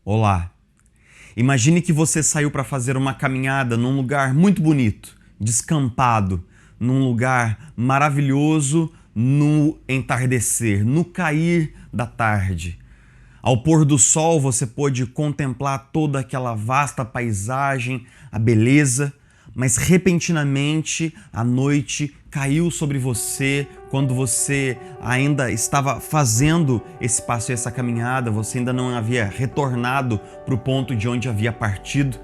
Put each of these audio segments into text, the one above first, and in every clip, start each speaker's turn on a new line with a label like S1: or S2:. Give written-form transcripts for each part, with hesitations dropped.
S1: Olá! Imagine que você saiu para fazer uma caminhada num lugar muito bonito, descampado, num lugar maravilhoso no entardecer, no cair da tarde. Ao pôr do sol você pôde contemplar toda aquela vasta paisagem, a beleza, mas repentinamente a noite caiu sobre você quando você ainda estava fazendo esse passeio, essa caminhada, você ainda não havia retornado para o ponto de onde havia partido.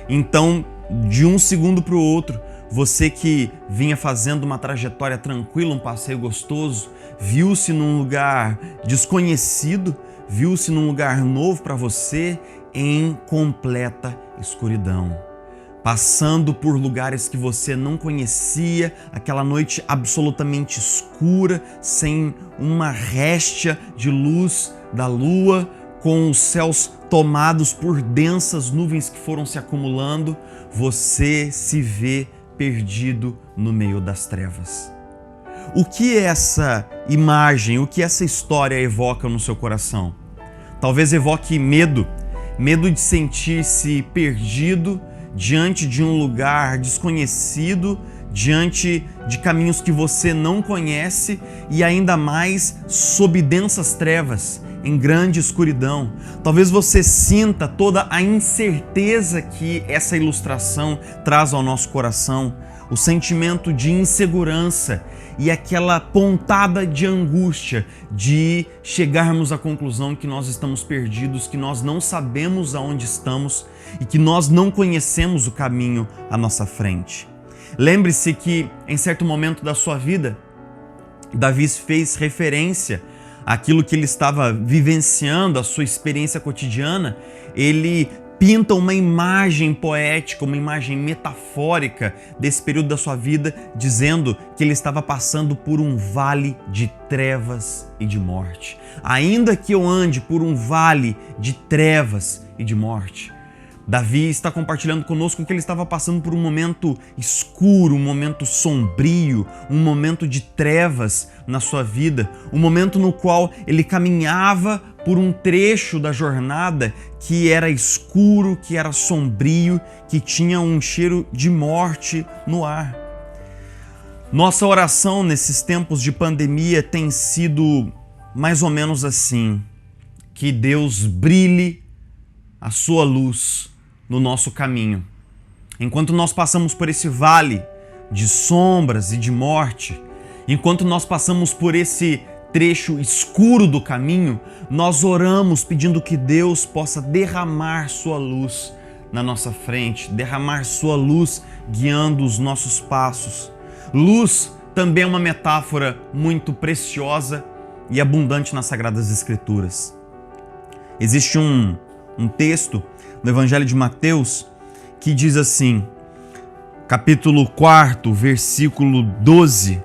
S1: Então, de um segundo para o outro, você que vinha fazendo uma trajetória tranquila, um passeio gostoso, viu-se num lugar desconhecido, viu-se num lugar novo para você em completa escuridão. Passando por lugares que você não conhecia, aquela noite absolutamente escura, sem uma réstia de luz da lua, com os céus tomados por densas nuvens que foram se acumulando, você se vê perdido no meio das trevas. O que essa imagem, o que essa história evoca no seu coração? Talvez evoque medo de sentir-se perdido diante de um lugar desconhecido, diante de caminhos que você não conhece e ainda mais sob densas trevas, em grande escuridão. Talvez você sinta toda a incerteza que essa ilustração traz ao nosso coração, o sentimento de insegurança e aquela pontada de angústia de chegarmos à conclusão que nós estamos perdidos, que nós não sabemos aonde estamos e que nós não conhecemos o caminho à nossa frente. Lembre-se que em certo momento da sua vida, Davi fez referência àquilo que ele estava vivenciando, a sua experiência cotidiana. Ele pinta uma imagem poética, uma imagem metafórica desse período da sua vida, dizendo que ele estava passando por um vale de trevas e de morte. Ainda que eu ande por um vale de trevas e de morte. Davi está compartilhando conosco que ele estava passando por um momento escuro, um momento sombrio, um momento de trevas na sua vida, um momento no qual ele caminhava por um trecho da jornada que era escuro, que era sombrio, que tinha um cheiro de morte no ar. Nossa oração nesses tempos de pandemia tem sido mais ou menos assim: que Deus brilhe a sua luz no nosso caminho. Enquanto nós passamos por esse vale de sombras e de morte, enquanto nós passamos por esse trecho escuro do caminho, nós oramos pedindo que Deus possa derramar sua luz na nossa frente, derramar sua luz guiando os nossos passos. Luz também é uma metáfora muito preciosa e abundante nas Sagradas Escrituras. Existe um texto no Evangelho de Mateus que diz assim, capítulo 4, versículo 12,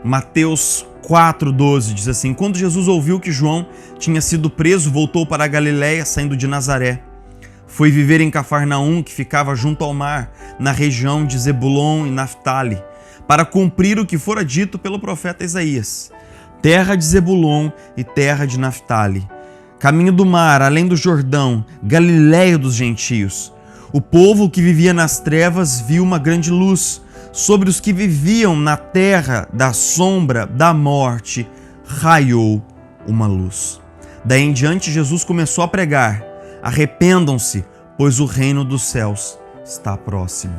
S1: Mateus 4:12 diz assim: quando Jesus ouviu que João tinha sido preso, voltou para a Galiléia, saindo de Nazaré. Foi viver em Cafarnaum, que ficava junto ao mar, na região de Zebulon e Naftali, para cumprir o que fora dito pelo profeta Isaías: terra de Zebulon e terra de Naftali, caminho do mar, além do Jordão, Galiléia dos gentios. O povo que vivia nas trevas viu uma grande luz. Sobre os que viviam na terra da sombra da morte, raiou uma luz. Daí em diante, Jesus começou a pregar: arrependam-se, pois o reino dos céus está próximo.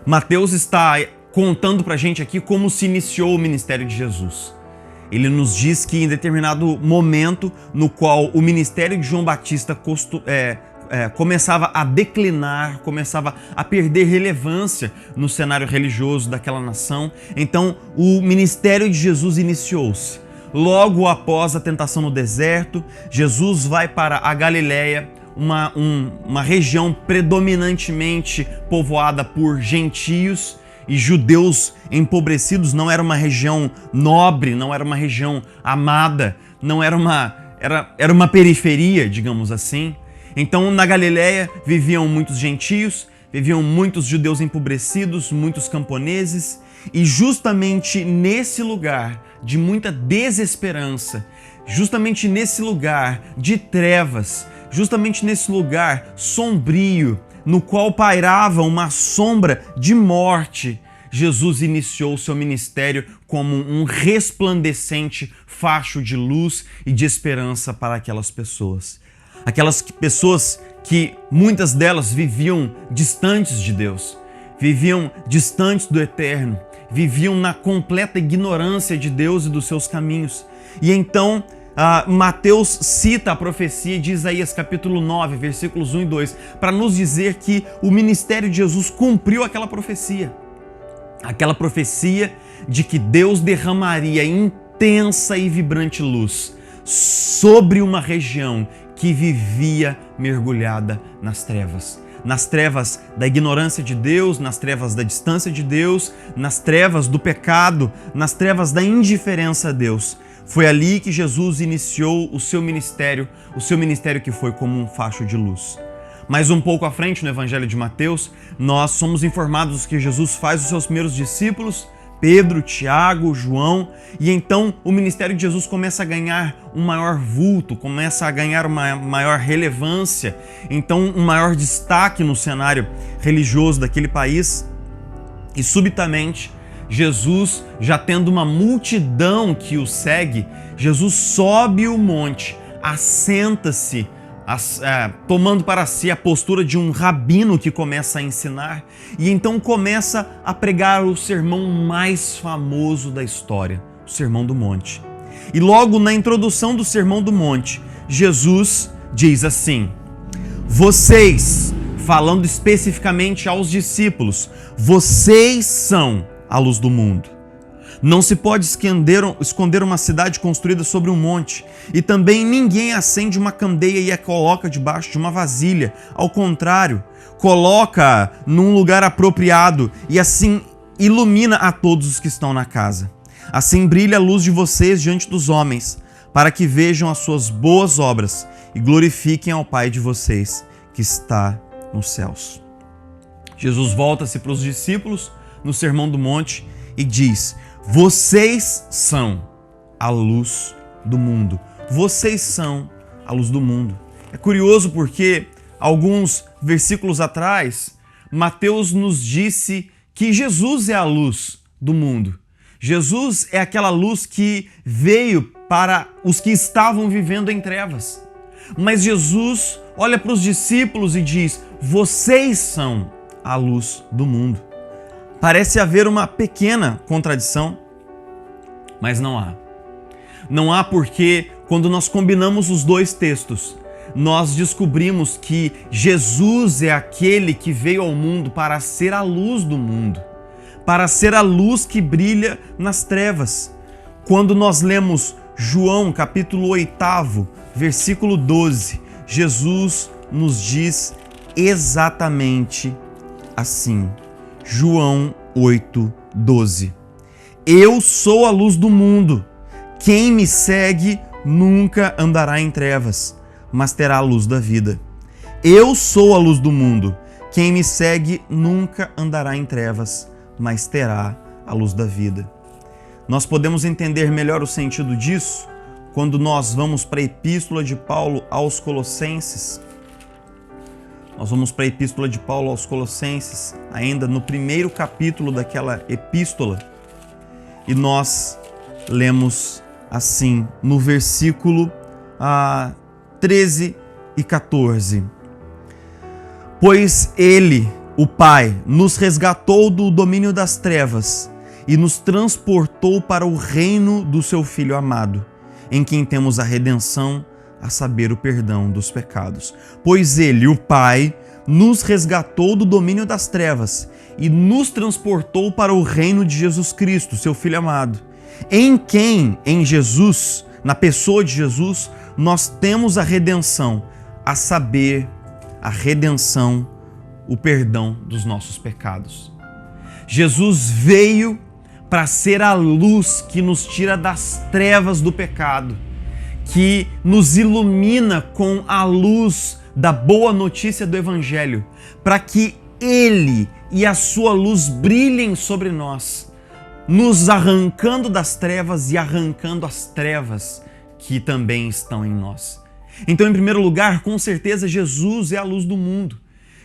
S1: Mateus está contando pra gente aqui como se iniciou o ministério de Jesus. Ele nos diz que em determinado momento no qual o ministério de João Batista começava a declinar, começava a perder relevância no cenário religioso daquela nação, então o ministério de Jesus iniciou-se. Logo após a tentação no deserto, Jesus vai para a Galiléia, uma região predominantemente povoada por gentios e judeus empobrecidos. Não era uma região nobre, não era uma região amada, não era uma periferia, digamos assim. Então, na Galiléia viviam muitos gentios, viviam muitos judeus empobrecidos, muitos camponeses, e justamente nesse lugar de muita desesperança, justamente nesse lugar de trevas, justamente nesse lugar sombrio, no qual pairava uma sombra de morte, Jesus iniciou o seu ministério como um resplandecente facho de luz e de esperança para aquelas pessoas. Aquelas pessoas que muitas delas viviam distantes de Deus, viviam distantes do Eterno, viviam na completa ignorância de Deus e dos seus caminhos. E então Mateus cita a profecia de Isaías capítulo 9, versículos 1 e 2, para nos dizer que o ministério de Jesus cumpriu aquela profecia de que Deus derramaria intensa e vibrante luz sobre uma região que vivia mergulhada nas trevas da ignorância de Deus, nas trevas da distância de Deus, nas trevas do pecado, nas trevas da indiferença a Deus. Foi ali que Jesus iniciou o seu ministério que foi como um facho de luz. Mas um pouco à frente, no Evangelho de Mateus, nós somos informados que Jesus faz os seus primeiros discípulos, Pedro, Tiago, João, e então o ministério de Jesus começa a ganhar um maior vulto, começa a ganhar uma maior relevância, então um maior destaque no cenário religioso daquele país. E subitamente, Jesus, já tendo uma multidão que o segue, Jesus sobe o monte, assenta-se, tomando para si a postura de um rabino que começa a ensinar, e então começa a pregar o sermão mais famoso da história, o Sermão do Monte. E logo na introdução do Sermão do Monte, Jesus diz assim: vocês, falando especificamente aos discípulos, vocês são a luz do mundo. Não se pode esconder uma cidade construída sobre um monte, e também ninguém acende uma candeia e a coloca debaixo de uma vasilha. Ao contrário, coloca num lugar apropriado e assim ilumina a todos os que estão na casa. Assim brilha a luz de vocês diante dos homens, para que vejam as suas boas obras e glorifiquem ao Pai de vocês que está nos céus. Jesus volta-se para os discípulos no Sermão do Monte e diz: vocês são a luz do mundo. Vocês são a luz do mundo. É curioso porque alguns versículos atrás, Mateus nos disse que Jesus é a luz do mundo. Jesus é aquela luz que veio para os que estavam vivendo em trevas. Mas Jesus olha para os discípulos e diz: vocês são a luz do mundo. Parece haver uma pequena contradição, mas não há. Não há porque, quando nós combinamos os dois textos, nós descobrimos que Jesus é aquele que veio ao mundo para ser a luz do mundo, para ser a luz que brilha nas trevas. Quando nós lemos João capítulo 8, versículo 12, Jesus nos diz exatamente assim. João 8:12. Eu sou a luz do mundo. Quem me segue nunca andará em trevas, mas terá a luz da vida. Eu sou a luz do mundo. Quem me segue nunca andará em trevas, mas terá a luz da vida. Nós podemos entender melhor o sentido disso quando nós vamos para a Epístola de Paulo aos Colossenses. Nós vamos para a Epístola de Paulo aos Colossenses, ainda no primeiro capítulo daquela epístola, e nós lemos assim, no versículo 13 e 14. Pois Ele, o Pai, nos resgatou do domínio das trevas e nos transportou para o reino do seu Filho amado, em quem temos a redenção, a saber, o perdão dos pecados. Pois Ele, o Pai, nos resgatou do domínio das trevas e nos transportou para o reino de Jesus Cristo, seu Filho amado, em quem, em Jesus, na pessoa de Jesus, nós temos a redenção, a saber, a redenção, o perdão dos nossos pecados. Jesus veio para ser a luz que nos tira das trevas do pecado, que nos ilumina com a luz da boa notícia do Evangelho, para que Ele e a sua luz brilhem sobre nós, nos arrancando das trevas e arrancando as trevas que também estão em nós. Então, em primeiro lugar, com certeza, Jesus é a luz do mundo.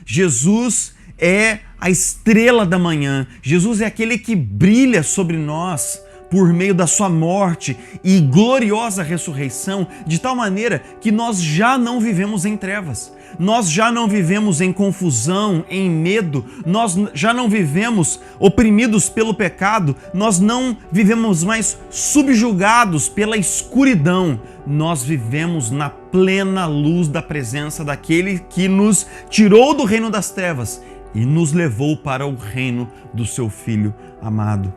S1: Jesus é a estrela da manhã. Jesus é aquele que brilha sobre nós por meio da sua morte e gloriosa ressurreição, de tal maneira que nós já não vivemos em trevas. Nós já não vivemos em confusão, em medo, nós já não vivemos oprimidos pelo pecado, nós não vivemos mais subjugados pela escuridão, nós vivemos na plena luz da presença daquele que nos tirou do reino das trevas e nos levou para o reino do seu Filho amado.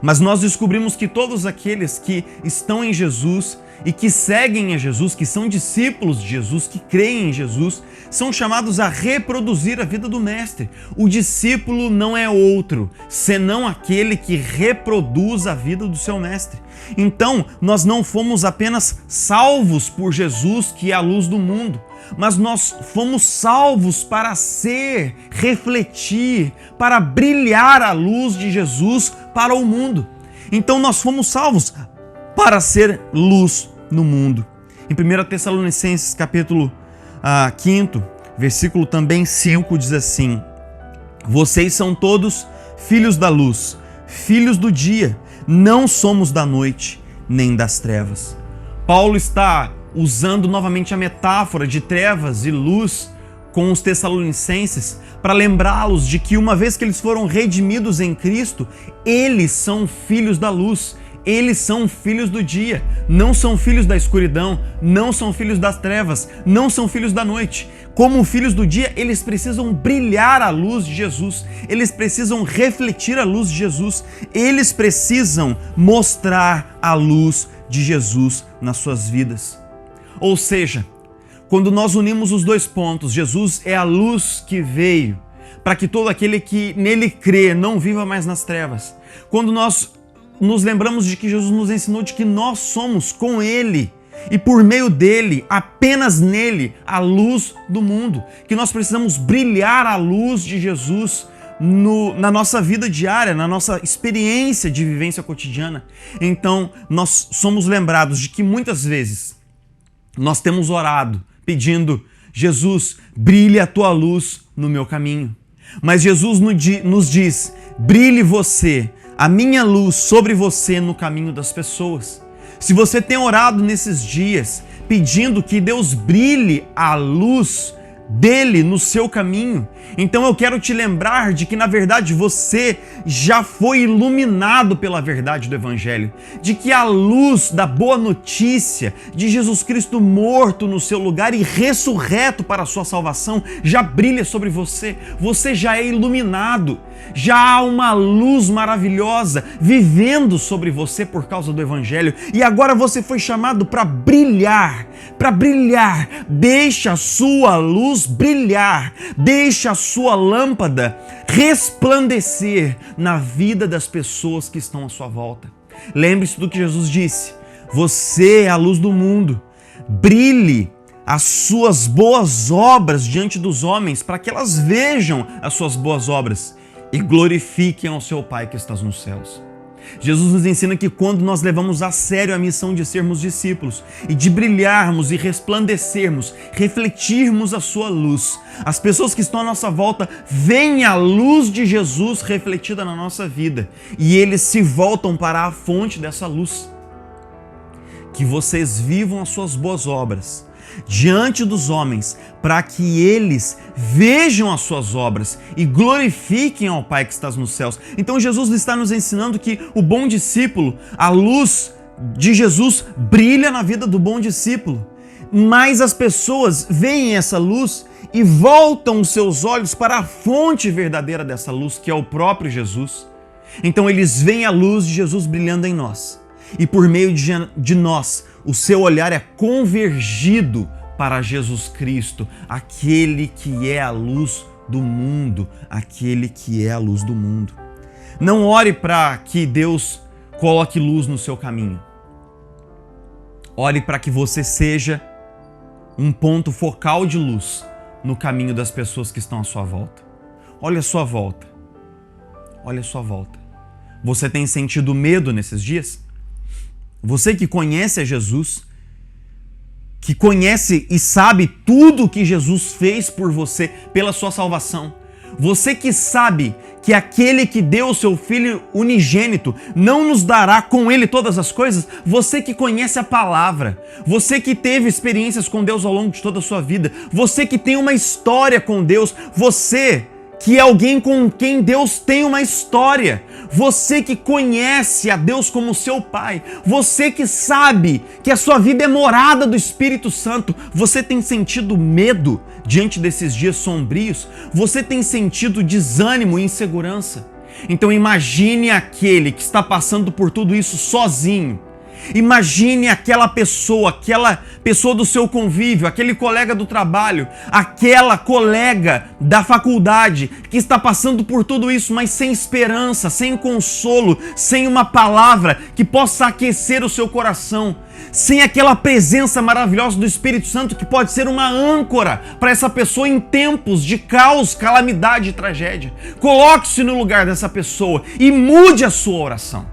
S1: Mas nós descobrimos que todos aqueles que estão em Jesus e que seguem a Jesus, que são discípulos de Jesus, que creem em Jesus, são chamados a reproduzir a vida do Mestre. O discípulo não é outro, senão aquele que reproduz a vida do seu Mestre. Então, nós não fomos apenas salvos por Jesus, que é a luz do mundo, mas nós fomos salvos para ser, refletir, para brilhar a luz de Jesus para o mundo. Então nós fomos salvos para ser luz no mundo. Em 1 Tessalonicenses capítulo 5, versículo também 5, diz assim: vocês são todos filhos da luz, filhos do dia, não somos da noite nem das trevas. Paulo está usando novamente a metáfora de trevas e luz com os tessalonicenses para lembrá-los de que uma vez que eles foram redimidos em Cristo, eles são filhos da luz, eles são filhos do dia, não são filhos da escuridão, não são filhos das trevas, não são filhos da noite. Como filhos do dia, eles precisam brilhar a luz de Jesus, eles precisam refletir a luz de Jesus, eles precisam mostrar a luz de Jesus nas suas vidas. Ou seja, quando nós unimos os dois pontos, Jesus é a luz que veio para que todo aquele que nele crê não viva mais nas trevas. Quando nós nos lembramos de que Jesus nos ensinou de que nós somos com Ele e por meio dele, apenas nele, a luz do mundo, que nós precisamos brilhar a luz de Jesus na nossa vida diária, na nossa experiência de vivência cotidiana. Então, nós somos lembrados de que muitas vezes nós temos orado pedindo: Jesus, brilhe a tua luz no meu caminho. Mas Jesus nos diz: brilhe você, a minha luz sobre você no caminho das pessoas. Se você tem orado nesses dias pedindo que Deus brilhe a luz dele no seu caminho, então eu quero te lembrar de que na verdade você já foi iluminado pela verdade do Evangelho, de que a luz da boa notícia de Jesus Cristo morto no seu lugar e ressurreto para a sua salvação já brilha sobre você. Você já é iluminado, já há uma luz maravilhosa vivendo sobre você por causa do Evangelho, e agora você foi chamado para brilhar, deixa a sua luz brilhar, deixa a sua lâmpada resplandecer na vida das pessoas que estão à sua volta. Lembre-se do que Jesus disse: você é a luz do mundo, brilhe as suas boas obras diante dos homens, para que elas vejam as suas boas obras e glorifiquem ao seu Pai que está nos céus. Jesus nos ensina que quando nós levamos a sério a missão de sermos discípulos e de brilharmos e resplandecermos, refletirmos a sua luz, as pessoas que estão à nossa volta veem a luz de Jesus refletida na nossa vida e eles se voltam para a fonte dessa luz. Que vocês vivam as suas boas obras diante dos homens, para que eles vejam as suas obras e glorifiquem ao Pai que está nos céus. Então Jesus está nos ensinando que o bom discípulo, a luz de Jesus brilha na vida do bom discípulo, mas as pessoas veem essa luz e voltam os seus olhos para a fonte verdadeira dessa luz, que é o próprio Jesus. Então eles veem a luz de Jesus brilhando em nós, e por meio de nós, o seu olhar é convergido para Jesus Cristo, aquele que é a luz do mundo, aquele que é a luz do mundo. Não ore para que Deus coloque luz no seu caminho. Ore para que você seja um ponto focal de luz no caminho das pessoas que estão à sua volta. Olha a sua volta. Olha a sua volta. Você tem sentido medo nesses dias? Você que conhece a Jesus que conhece e sabe tudo o que Jesus fez por você, pela sua salvação. Você que sabe que aquele que deu o seu Filho unigênito não nos dará com ele todas as coisas. Você que conhece a palavra, você que teve experiências com Deus ao longo de toda a sua vida, você que tem uma história com Deus, você que é alguém com quem Deus tem uma história, você que conhece a Deus como seu Pai, você que sabe que a sua vida é morada do Espírito Santo, você tem sentido medo diante desses dias sombrios? Você tem sentido desânimo e insegurança? Então imagine aquele que está passando por tudo isso sozinho. Imagine aquela pessoa do seu convívio, aquele colega do trabalho, aquela colega da faculdade que está passando por tudo isso, mas sem esperança, sem consolo, sem uma palavra que possa aquecer o seu coração, sem aquela presença maravilhosa do Espírito Santo que pode ser uma âncora para essa pessoa em tempos de caos, calamidade e tragédia. Coloque-se no lugar dessa pessoa e mude a sua oração.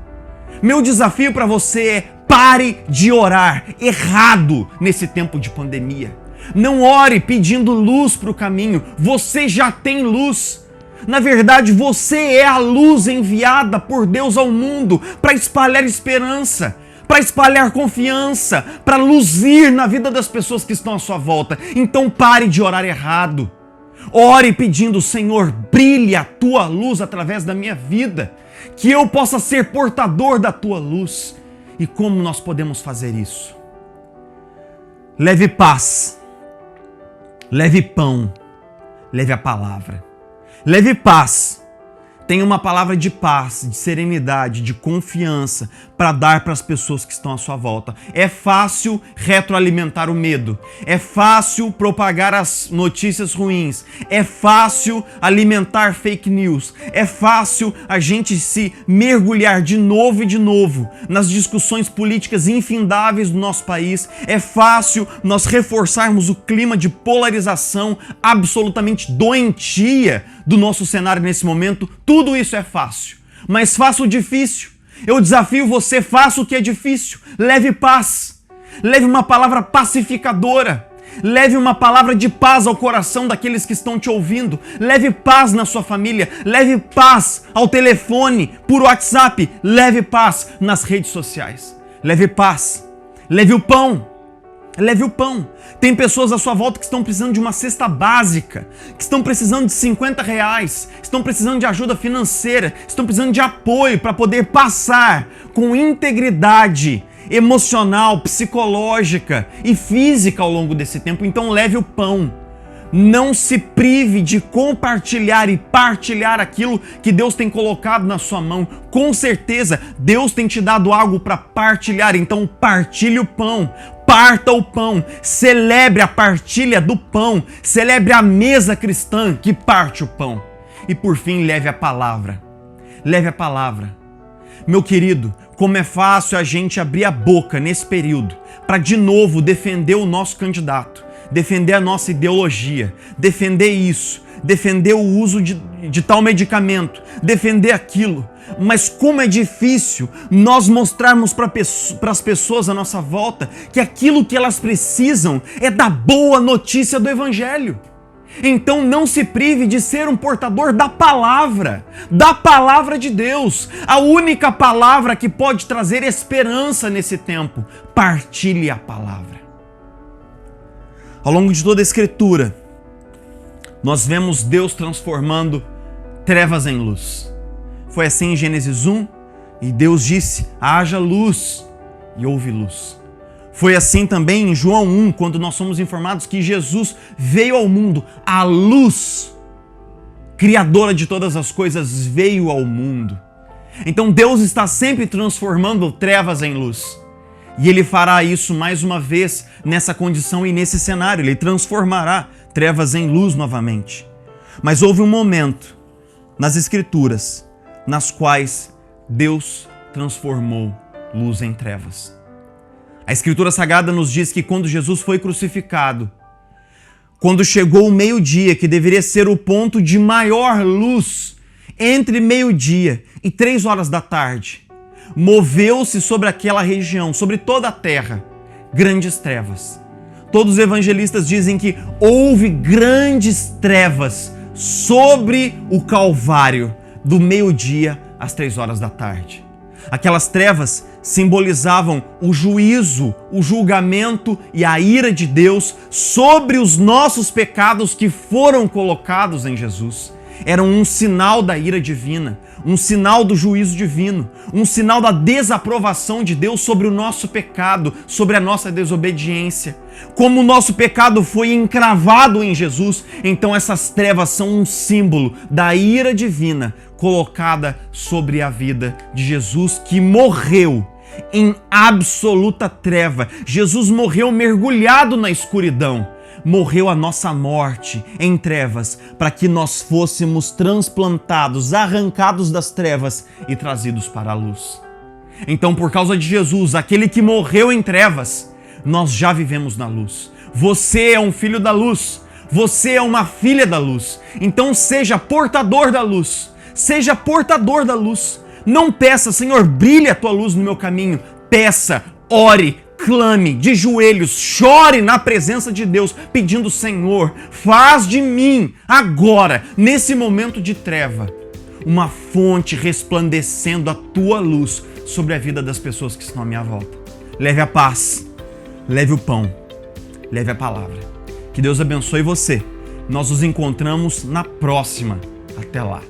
S1: Meu desafio para você é: pare de orar errado nesse tempo de pandemia. Não ore pedindo luz para o caminho. Você já tem luz. Na verdade, você é a luz enviada por Deus ao mundo para espalhar esperança, para espalhar confiança, para luzir na vida das pessoas que estão à sua volta. Então pare de orar errado. Ore pedindo: Senhor, brilhe a tua luz através da minha vida, que eu possa ser portador da tua luz. E como nós podemos fazer isso? Leve paz, leve pão, leve a palavra. Leve paz. Tenha uma palavra de paz, de serenidade, de confiança para dar para as pessoas que estão à sua volta. É fácil retroalimentar o medo. É fácil propagar as notícias ruins. É fácil alimentar fake news. É fácil a gente se mergulhar de novo e de novo nas discussões políticas infindáveis do nosso país. É fácil nós reforçarmos o clima de polarização absolutamente doentia do nosso cenário nesse momento. Tudo isso é fácil, mas faça o difícil. Eu desafio você: faça o que é difícil. Leve paz, leve uma palavra pacificadora, leve uma palavra de paz ao coração daqueles que estão te ouvindo. Leve paz na sua família, leve paz ao telefone, por WhatsApp, leve paz nas redes sociais. Leve paz, leve o pão. Leve o pão. Tem pessoas à sua volta que estão precisando de uma cesta básica, que estão precisando de R$50, estão precisando de ajuda financeira, estão precisando de apoio para poder passar com integridade emocional, psicológica e física ao longo desse tempo. Então leve o pão. Não se prive de compartilhar e partilhar aquilo que Deus tem colocado na sua mão. Com certeza, Deus tem te dado algo para partilhar, então partilhe o pão. Parta o pão, celebre a partilha do pão, celebre a mesa cristã que parte o pão. E por fim, leve a palavra. Leve a palavra. Meu querido, como é fácil a gente abrir a boca nesse período para de novo defender o nosso candidato, defender a nossa ideologia, defender isso, defender o uso de tal medicamento, defender aquilo. Mas como é difícil nós mostrarmos para as pessoas à nossa volta que aquilo que elas precisam é da boa notícia do Evangelho. Então não se prive de ser um portador da palavra de Deus, a única palavra que pode trazer esperança nesse tempo. Partilhe a palavra. Ao longo de toda a Escritura, nós vemos Deus transformando trevas em luz. Foi assim em Gênesis 1, e Deus disse: haja luz, e houve luz. Foi assim também em João 1, quando nós somos informados que Jesus veio ao mundo, a luz, criadora de todas as coisas, veio ao mundo. Então Deus está sempre transformando trevas em luz. E Ele fará isso mais uma vez nessa condição e nesse cenário. Ele transformará trevas em luz novamente. Mas houve um momento nas Escrituras nas quais Deus transformou luz em trevas. A Escritura Sagrada nos diz que quando Jesus foi crucificado, quando chegou o meio-dia, que deveria ser o ponto de maior luz, entre meio-dia e 3 horas da tarde, moveu-se sobre aquela região, sobre toda a terra, grandes trevas. Todos os evangelistas dizem que houve grandes trevas sobre o Calvário, do meio-dia às 3 horas da tarde. Aquelas trevas simbolizavam o juízo, o julgamento e a ira de Deus sobre os nossos pecados que foram colocados em Jesus. Eram um sinal da ira divina, um sinal do juízo divino, um sinal da desaprovação de Deus sobre o nosso pecado, sobre a nossa desobediência. Como o nosso pecado foi encravado em Jesus, então essas trevas são um símbolo da ira divina colocada sobre a vida de Jesus, que morreu em absoluta treva. Jesus morreu mergulhado na escuridão. Morreu a nossa morte em trevas, para que nós fôssemos transplantados, arrancados das trevas e trazidos para a luz. Então, por causa de Jesus, aquele que morreu em trevas, nós já vivemos na luz. Você é um filho da luz, você é uma filha da luz. Então seja portador da luz, seja portador da luz. Não peça, Senhor, brilhe a tua luz no meu caminho. Peça, ore, clame de joelhos, chore na presença de Deus, pedindo: Senhor, faz de mim agora, nesse momento de treva, uma fonte resplandecendo a tua luz sobre a vida das pessoas que estão à minha volta. Leve a paz, leve o pão, leve a palavra. Que Deus abençoe você. Nós nos encontramos na próxima. Até lá.